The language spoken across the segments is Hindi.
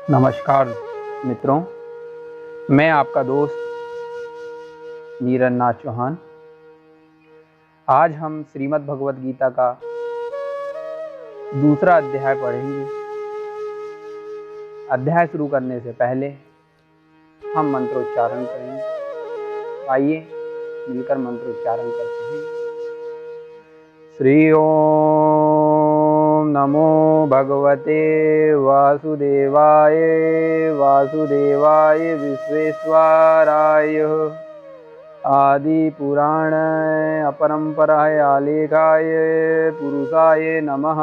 नमस्कार मित्रों, मैं आपका दोस्त नीरज चौहान। आज हम श्रीमद् भगवद गीता का दूसरा अध्याय पढ़ेंगे। अध्याय शुरू करने से पहले हम मंत्रोच्चारण करेंगे। आइए मिलकर मंत्रोच्चारण करते हैं। श्री ओम नमो भगवते वासुदेवाय वासुदेवाय विश्वेश्वराय आदि पुराण अपरंपराय आलेखाय पुरुषाय नमः।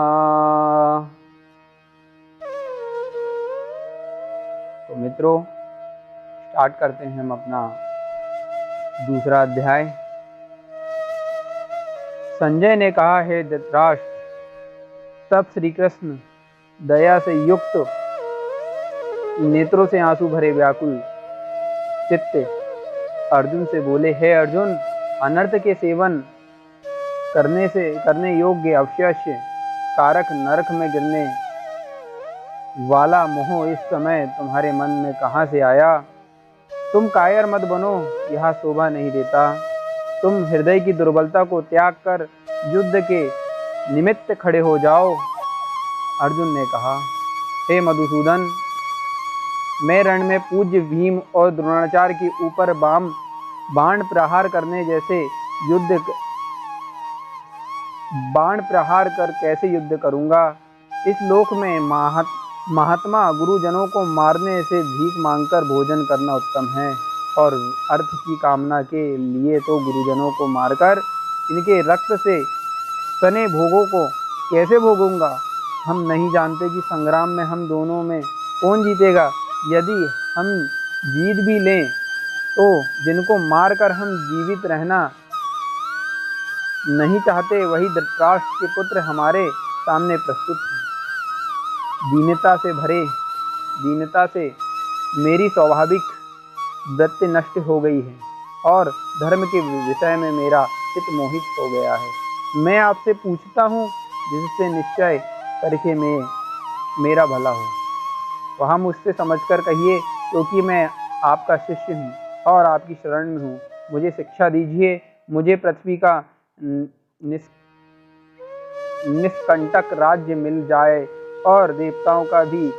तो मित्रों, स्टार्ट करते हैं हम अपना दूसरा अध्याय। संजय ने कहा, हे धृतराष्ट्र, तब श्री कृष्ण दया से युक्त नेत्रों से आंसू भरे व्याकुल चित्ते अर्जुन से बोले, हे अर्जुन, अनर्थ के सेवन करने योग्य अवश्य कारक नरक में गिरने वाला मोह इस समय तुम्हारे मन में कहाँ से आया? तुम कायर मत बनो, यह शोभा नहीं देता। तुम हृदय की दुर्बलता को त्याग कर युद्ध के निमित्त खड़े हो जाओ। अर्जुन ने कहा, हे मधुसूदन, मैं रण में पूज्य भीम और द्रोणाचार्य के ऊपर बाण प्रहार कर कैसे युद्ध करूंगा? इस लोक में महात्मा गुरुजनों को मारने से भीख मांगकर भोजन करना उत्तम है, और अर्थ की कामना के लिए तो गुरुजनों को मारकर इनके रक्त से सने भोगों को कैसे भोगूंगा? हम नहीं जानते कि संग्राम में हम दोनों में कौन जीतेगा। यदि हम जीत भी लें तो जिनको मारकर हम जीवित रहना नहीं चाहते, वही धृतराष्ट्र के पुत्र हमारे सामने प्रस्तुत हैं। दीनता से मेरी स्वाभाविक वृत्ति नष्ट हो गई है और धर्म के विषय में मेरा चित्त मोहित हो गया है। मैं आपसे पूछता हूँ, जिससे निश्चय करके मेरा भला हो, वह मुझसे समझकर कहिए, क्योंकि मैं आपका शिष्य हूँ और आपकी शरण में हूँ। मुझे शिक्षा दीजिए। मुझे पृथ्वी का निष्कंटक राज्य मिल जाए और देवताओं का भी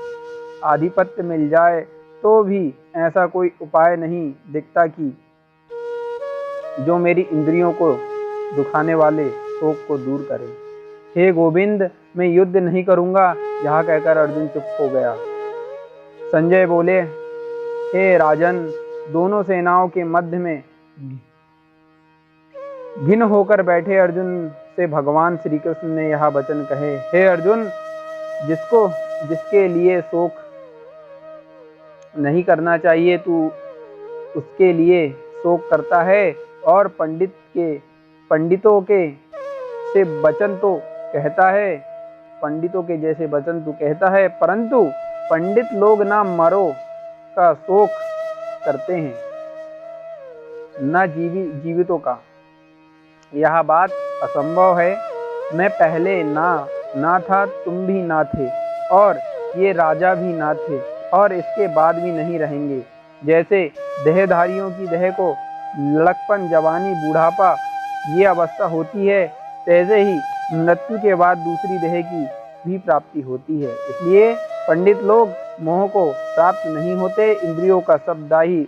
आधिपत्य मिल जाए, तो भी ऐसा कोई उपाय नहीं दिखता कि जो मेरी इंद्रियों को दुखाने वाले शोक को दूर करे। हे गोविंद, मैं युद्ध नहीं करूंगा। यह कहकर अर्जुन चुप हो गया। संजय बोले, हे राजन, दोनों सेनाओं के मध्य में घिन होकर बैठे अर्जुन से भगवान श्री कृष्ण ने यह वचन कहे, हे अर्जुन, जिसके लिए शोक नहीं करना चाहिए तू उसके लिए शोक करता है, और पंडितों के जैसे वचन तू कहता है, परंतु पंडित लोग ना मरो का शोक करते हैं, न जीवितों का। यह बात असंभव है। मैं पहले ना था, तुम भी ना थे, और ये राजा भी ना थे, और इसके बाद भी नहीं रहेंगे। जैसे देहधारियों की देह को लड़कपन, जवानी, बूढ़ापा ये अवस्था होती है, तैसे ही मृत्यु के बाद दूसरी देह की भी प्राप्ति होती है। इसलिए पंडित लोग मोह को प्राप्त नहीं होते। इंद्रियों का शब्दादि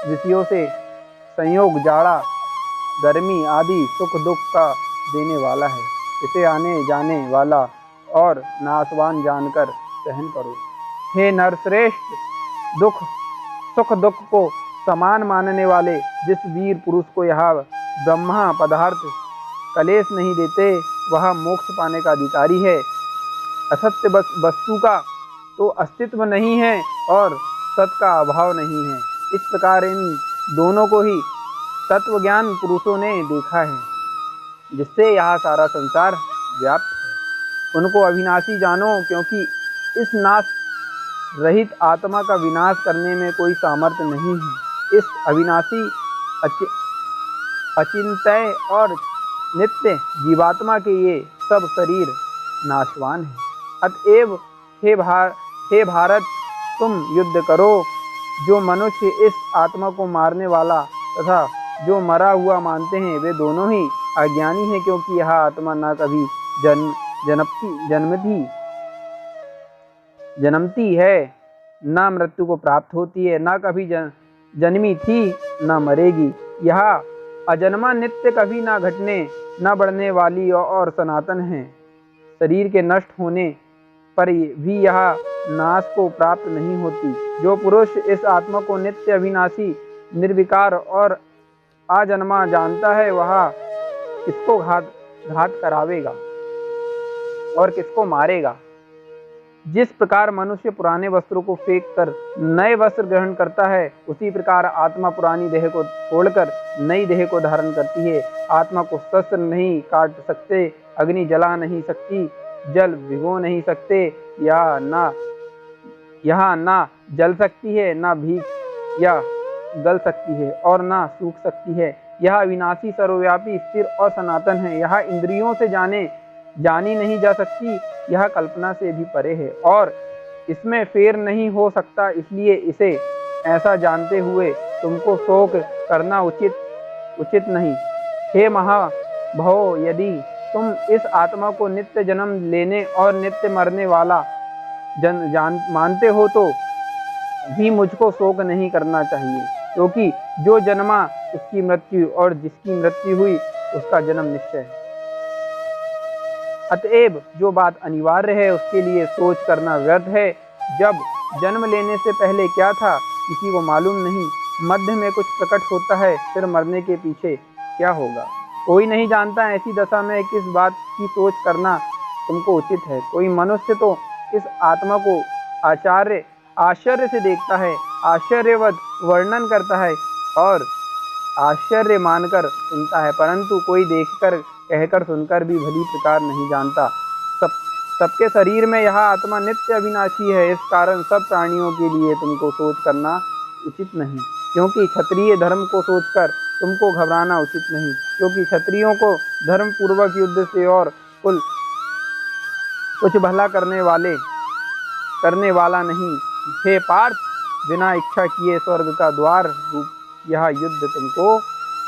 विषयों से संयोग जाड़ा, गर्मी आदि सुख दुख का देने वाला है। इसे आने जाने वाला और नाशवान जानकर सहन करो। हे नरश्रेष्ठ, सुख दुख को समान मानने वाले जिस वीर पुरुष को यह ब्रह्मा पदार्थ कलेश नहीं देते, वह मोक्ष पाने का अधिकारी है। असत्य वस्तु का तो अस्तित्व नहीं है और सत का अभाव नहीं है। इस प्रकार इन दोनों को ही तत्वज्ञान पुरुषों ने देखा है, जिससे यह सारा संसार व्याप्त है। उनको अविनाशी जानो, क्योंकि इस नाश रहित आत्मा का विनाश करने में कोई सामर्थ्य नहीं है। इस अविनाशी, अचिंत्य और नित्य जीवात्मा के ये सब शरीर नाशवान है। अतएव हे भारत, तुम युद्ध करो। जो मनुष्य इस आत्मा को मारने वाला तथा जो मरा हुआ मानते हैं वे दोनों ही अज्ञानी हैं, क्योंकि यह आत्मा न कभी जन्मती है, न मृत्यु को प्राप्त होती है, न कभी जन्मी थी, न मरेगी। यह अजन्मा, नित्य, कभी न घटने न बढ़ने वाली और सनातन है। शरीर के नष्ट होने पर भी यह नाश को प्राप्त नहीं होती। जो पुरुष इस आत्मा को नित्य, अविनाशी, निर्विकार और अजन्मा जानता है, वह किसको घात करावेगा और किसको मारेगा। जिस प्रकार मनुष्य पुराने वस्त्रों को फेंक कर नए वस्त्र ग्रहण करता है, उसी प्रकार आत्मा पुरानी देह को छोड़कर नई देह को धारण करती है। आत्मा को शस्त्र नहीं काट सकते, अग्नि जला नहीं सकती, जल भिगो नहीं सकते, यह ना जल सकती है, ना भीग या गल सकती है और ना सूख सकती है। यह अविनाशी, सर्वव्यापी, स्थिर और सनातन है। यह इंद्रियों से जानी नहीं जा सकती, यह कल्पना से भी परे है और इसमें फेर नहीं हो सकता। इसलिए इसे ऐसा जानते हुए तुमको शोक करना उचित नहीं। हे महाभवो, यदि तुम इस आत्मा को नित्य जन्म लेने और नित्य मरने वाला मानते हो तो भी मुझको शोक नहीं करना चाहिए, क्योंकि जो जन्मा उसकी मृत्यु और जिसकी मृत्यु हुई उसका जन्म निश्चय है। अतएव जो बात अनिवार्य है उसके लिए सोच करना व्यर्थ है। जब जन्म लेने से पहले क्या था किसी को मालूम नहीं, मध्य में कुछ प्रकट होता है, फिर मरने के पीछे क्या होगा कोई नहीं जानता। ऐसी दशा में किस बात की सोच करना तुमको उचित है। कोई मनुष्य तो इस आत्मा को आश्चर्य से देखता है, आश्चर्यवत वर्णन करता है और आश्चर्य मानकर सुनता है, परंतु कोई देखकर, कहकर, सुनकर भी भली प्रकार नहीं जानता। सबके शरीर में यह आत्मा नित्य अविनाशी है। इस कारण सब प्राणियों के लिए तुमको सोच करना उचित नहीं, क्योंकि क्षत्रिय धर्म को सोचकर तुमको घबराना उचित नहीं, क्योंकि क्षत्रियों को धर्म पूर्वक युद्ध से और कुछ भला करने वाला नहीं। हे पार्थ, बिना इच्छा किए स्वर्ग का द्वार रूप यह युद्ध तुमको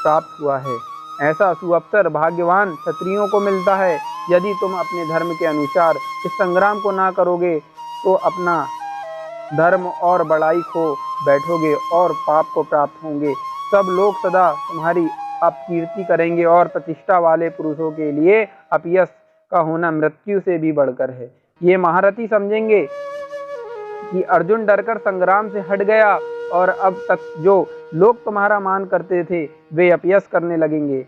प्राप्त हुआ है। ऐसा सुअवसर भाग्यवान क्षत्रियों को मिलता है। यदि तुम अपने धर्म के अनुसार इस संग्राम को ना करोगे तो अपना धर्म और बड़ाई खो बैठोगे और पाप को प्राप्त होंगे। सब लोग सदा तुम्हारी अपकीर्ति करेंगे और प्रतिष्ठा वाले पुरुषों के लिए अपयश का होना मृत्यु से भी बढ़कर है। ये महारथी समझेंगे कि अर्जुन डरकर संग्राम से हट गया और अब तक जो लोग तुम्हारा मान करते थे वे अपयश करने लगेंगे।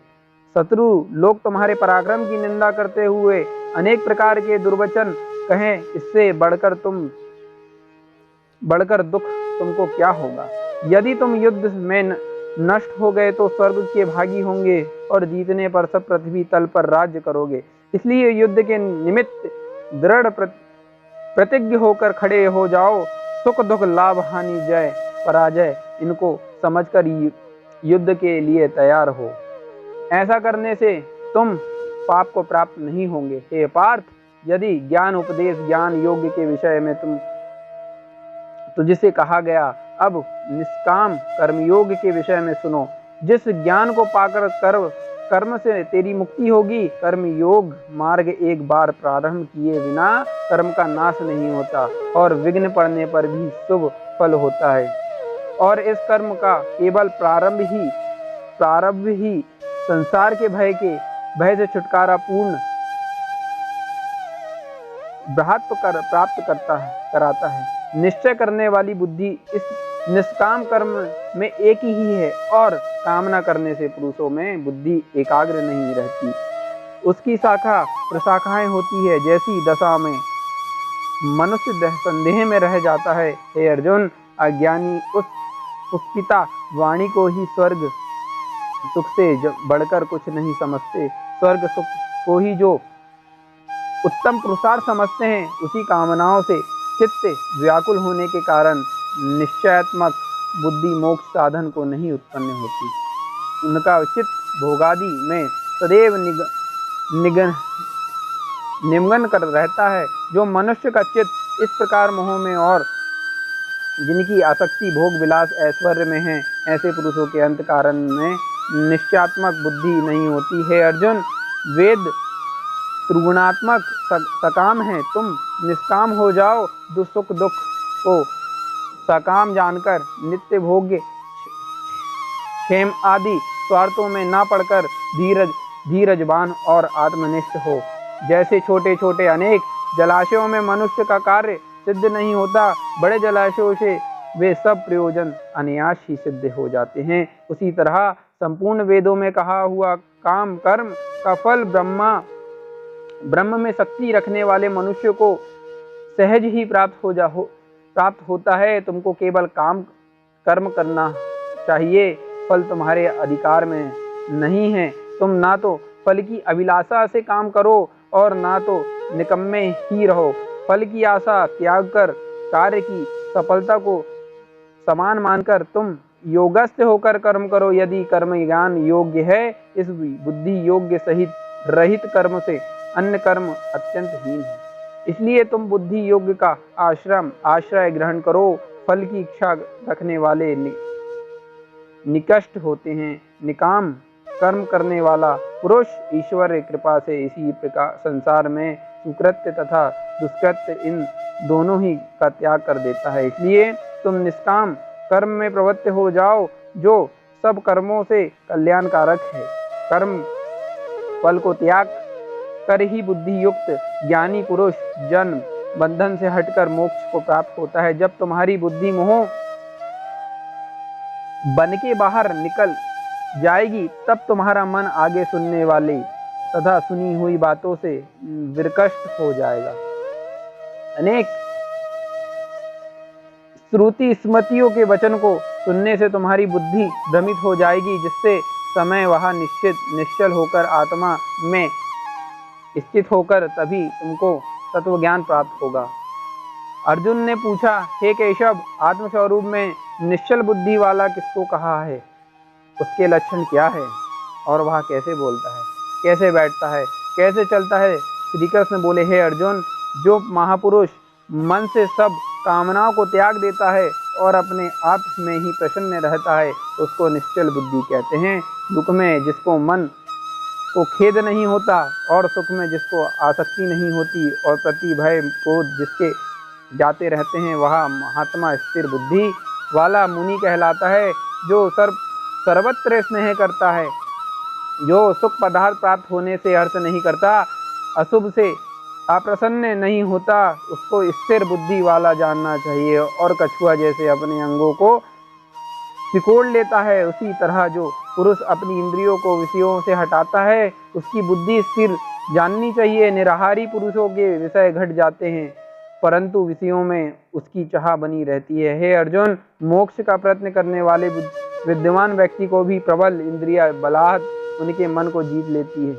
शत्रु लोग तुम्हारे पराक्रम की निंदा करते हुए अनेक प्रकार के दुर्वचन कहें, इससे बढ़कर दुख तुमको क्या होगा। यदि तुम युद्ध में नष्ट हो गए तो स्वर्ग के भागी होंगे और जीतने पर सब पृथ्वी तल पर राज्य करोगे। इसलिए युद्ध के निमित्त दृढ़ प्रतिज्ञ होकर खड़े हो जाओ। सुख दुख, लाभ हानि, जय पराजय, इनको समझकर युद्ध के लिए तैयार हो। ऐसा करने से तुम पाप को प्राप्त नहीं होंगे। हे पार्थ, यदि ज्ञान उपदेश ज्ञान योग्य के विषय में तुझसे कहा गया, अब निष्काम कर्मयोग के विषय में सुनो। जिस ज्ञान को पाकर कर्म से तेरी मुक्ति होगी। कर्मयोग मार्ग एक बार प्रारंभ किए बिना कर्म का नाश नहीं होता और विघ्न पड़ने पर भी शुभ फल होता है, और इस कर्म का केवल प्रारंभ ही संसार के भय से छुटकारा पूर्ण प्राप्त कराता है। निश्चय करने वाली बुद्धि इस निष्काम कर्म में एक ही है और कामना करने से पुरुषों में बुद्धि एकाग्र नहीं रहती, उसकी शाखा प्रशाखाएं होती है। जैसी दशा में मनुष्य संदेह में रह जाता है। हे अर्जुन, अज्ञानी उस पुष्पिता वाणी को ही स्वर्ग सुख से बढ़कर कुछ नहीं समझते। स्वर्ग सुख को ही जो उत्तम पुरुषार्थ समझते हैं, उसी कामनाओं से चित्त व्याकुल होने के कारण निश्चयात्मक बुद्धि मोक्ष साधन को नहीं उत्पन्न होती। उनका चित्त भोगादि में सदैव निमग्न कर रहता है। जो मनुष्य का चित्त इस प्रकार मोह में और जिनकी आसक्ति भोग विलास ऐश्वर्य में है, ऐसे पुरुषों के अंत कारण में निश्चयात्मक बुद्धि नहीं होती है। अर्जुन, वेद त्रिगुणात्मक सकाम है, तुम निष्काम हो जाओ। दुख दुख को सकाम जानकर नित्य भोग्य क्षेम आदि स्वार्थों में ना पड़कर धीरजवान और आत्मनिष्ठ हो। जैसे छोटे छोटे अनेक जलाशयों में मनुष्य का कार्य सिद्ध नहीं होता, बड़े जलाशयों से वे सब प्रयोजन अनायास ही सिद्ध हो जाते हैं, उसी तरह संपूर्ण वेदों में कहा हुआ काम कर्म का फल ब्रह्म में शक्ति रखने वाले मनुष्य को सहज ही प्राप्त होता है। तुमको केवल काम कर्म करना चाहिए, फल तुम्हारे अधिकार में नहीं है। तुम ना तो फल की अभिलाषा से काम करो और ना तो निकम्मे ही रहो। फल की आशा त्याग कर कार्य की सफलता को समान मानकर तुम योगस्थ होकर कर्म करो। यदि कर्म ज्ञान योग्य है, इस बुद्धि योग्य सहित रहित कर्म से अन्य कर्म अत्यंत हीन है। इसलिए तुम बुद्धि योग्य का आश्रय ग्रहण करो। फल की इच्छा रखने वाले निकष्ट होते हैं। निकाम कर्म करने वाला पुरुष ईश्वर कृपा से इसी प्रकार संसार में सुकृत्य तथा दुष्कृत्य इन दोनों ही का त्याग कर देता है। इसलिए तुम निष्काम कर्म में प्रवृत्त हो जाओ, जो सब कर्मों से कल्याणकारक है। कर्म फल को त्याग कर ही बुद्धि युक्त ज्ञानी पुरुष जन्म बंधन से हटकर मोक्ष को प्राप्त होता है। जब तुम्हारी बुद्धि मोह बन के बाहर निकल जाएगी, तब तुम्हारा मन आगे सुनने वाली तथा सुनी हुई बातों से विरकष्ट हो जाएगा। अनेक श्रुति स्मृतियों के वचन को सुनने से तुम्हारी बुद्धि भ्रमित हो जाएगी, जिससे समय वहां निश्चल होकर आत्मा में स्थित होकर तभी तुमको तत्व ज्ञान प्राप्त होगा। अर्जुन ने पूछा, हे केशव, आत्मस्वरूप में निश्चल बुद्धि वाला किसको कहा है? उसके लक्षण क्या है और वह कैसे बोलता है, कैसे बैठता है, कैसे चलता है? श्री कृष्ण बोले, हे अर्जुन, जो महापुरुष मन से सब कामनाओं को त्याग देता है और अपने आप में ही प्रसन्न रहता है, उसको निश्चल बुद्धि कहते हैं। दुख में जिसको मन को खेद नहीं होता और सुख में जिसको आसक्ति नहीं होती और प्रति भय क्रोध जिसके जाते रहते हैं, वह महात्मा स्थिर बुद्धि वाला मुनि कहलाता है। जो सर्वत्र स्नेह करता है, जो सुख पदार्थ प्राप्त होने से हर्ष नहीं करता, अशुभ से अप्रसन्न नहीं होता, उसको स्थिर बुद्धि वाला जानना चाहिए। और कछुआ जैसे अपने अंगों को सिकोड़ लेता है, उसी तरह जो पुरुष अपनी इंद्रियों को विषयों से हटाता है, उसकी बुद्धि स्थिर जाननी चाहिए। निराहारी पुरुषों के विषय घट जाते हैं, परंतु विषयों में उसकी चाह बनी रहती है। हे अर्जुन, मोक्ष का प्रयत्न करने वाले विद्वान व्यक्ति को भी प्रबल इंद्रिया बलात् उनके मन को जीत लेती है।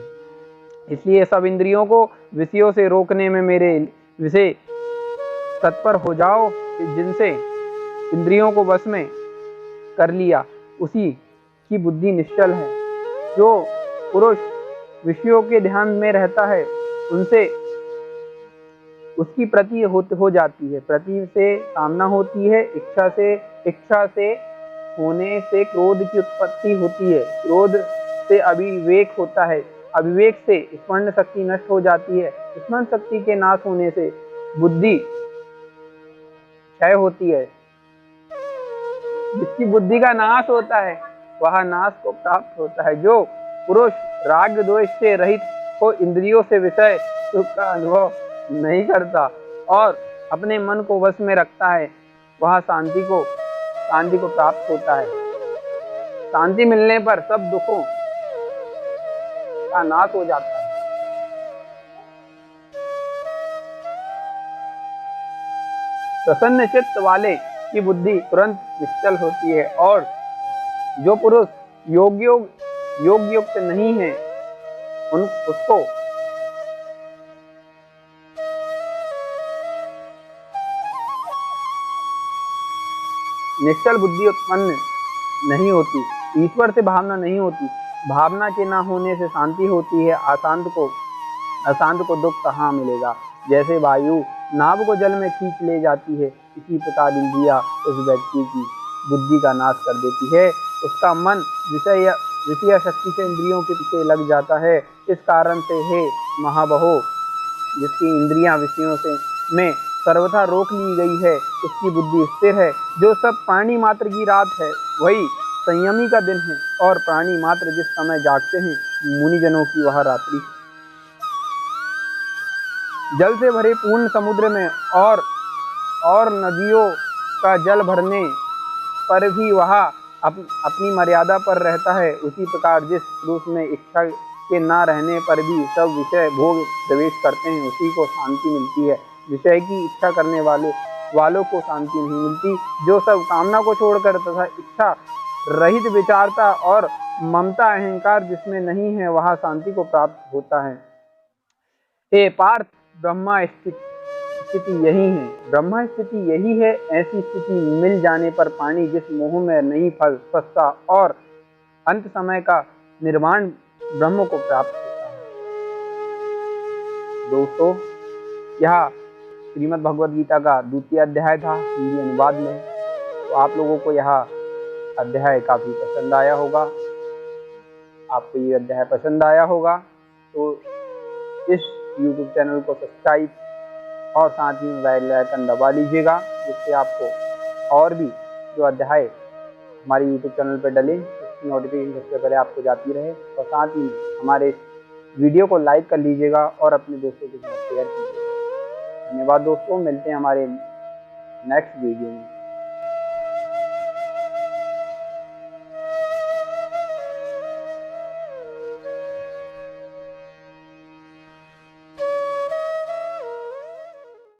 इसलिए सब इंद्रियों को विषयों से रोकने में मेरे विषय तत्पर हो जाओ। जिनसे इंद्रियों को वश में कर लिया, उसी की बुद्धि निश्चल है। जो पुरुष विषयों के ध्यान में रहता है, उनसे उसकी प्रति हो जाती है, प्रति से कामना होती है, इच्छा से होने से क्रोध की उत्पत्ति होती है, क्रोध से अविवेक होता है, अविवेक से स्मरण शक्ति नष्ट हो जाती है, स्मरण शक्ति के नाश होने से बुद्धि क्षय होती है। जिसकी बुद्धि का नाश होता है, वह नाश को प्राप्त होता है। जो पुरुष राग द्वेष से रहित हो, इंद्रियों से विषय सुख का अनुभव नहीं करता और अपने मन को वश में रखता है, वह शांति को प्राप्त होता है। शांति मिलने पर सब दुखों का नाश हो जाता है। प्रसन्न चित्त वाले की बुद्धि तुरंत निश्चल होती है और जो पुरुष योग युक्त नहीं है, उसको निश्चल बुद्धि उत्पन्न नहीं होती, ईश्वर से भावना नहीं होती। भावना के ना होने से शांति होती है। अशांत को दुख कहाँ मिलेगा? जैसे वायु नाव को जल में खींच ले जाती है, इसी प्रकार इंद्रियां उस व्यक्ति की बुद्धि का नाश कर देती है। उसका मन विषय शक्ति से इंद्रियों के पीछे लग जाता है। इस कारण से हे महाबाहो, जिसकी इंद्रियां विषयों से में सर्वथा रोक ली गई है, उसकी बुद्धि स्थिर है। जो सब प्राणी मात्र की रात है वही संयमी का दिन है, और प्राणी मात्र जिस समय जागते हैं मुनिजनों की वह रात्रि। जल से भरे पूर्ण समुद्र में और नदियों का जल भरने पर भी वह अपनी मर्यादा पर रहता है। उसी प्रकार जिस पुरुष में इच्छा के ना रहने पर भी सब विषय भोग प्रवेश करते हैं, उसी को शांति मिलती है। विषय की इच्छा करने वालों को शांति नहीं मिलती। जो सब कामना को छोड़कर तथा इच्छा रहित विचारता और ममता अहंकार जिसमें नहीं है, वह शांति को प्राप्त होता है। हे पार्थ, ब्रह्मा स्थिति यही है। ब्रह्मा स्थिति यही है। ऐसी स्थिति मिल जाने पर प्राणी जिस मोह में नहीं फंसता और अंत समय का निर्वाण ब्रह्म को प्राप्त होता है। दोस्तों, यह श्रीमद् भगवद गीता का द्वितीय अध्याय था हिंदी अनुवाद में। तो आप लोगों को यह अध्याय काफी पसंद आया होगा। आपको ये अध्याय पसंद आया होगा तो इस YouTube चैनल को सब्सक्राइब और साथ ही बेल आइकन दबा लीजिएगा, जिससे आपको और भी जो अध्याय हमारे YouTube चैनल पर डले उसकी नोटिफिकेशन सबसे पहले आपको जाती रहे। और साथ ही हमारे वीडियो को लाइक कर लीजिएगा और अपने दोस्तों के साथ शेयर कीजिएगा। धन्यवाद दोस्तों, मिलते हैं हमारे नेक्स्ट वीडियो में।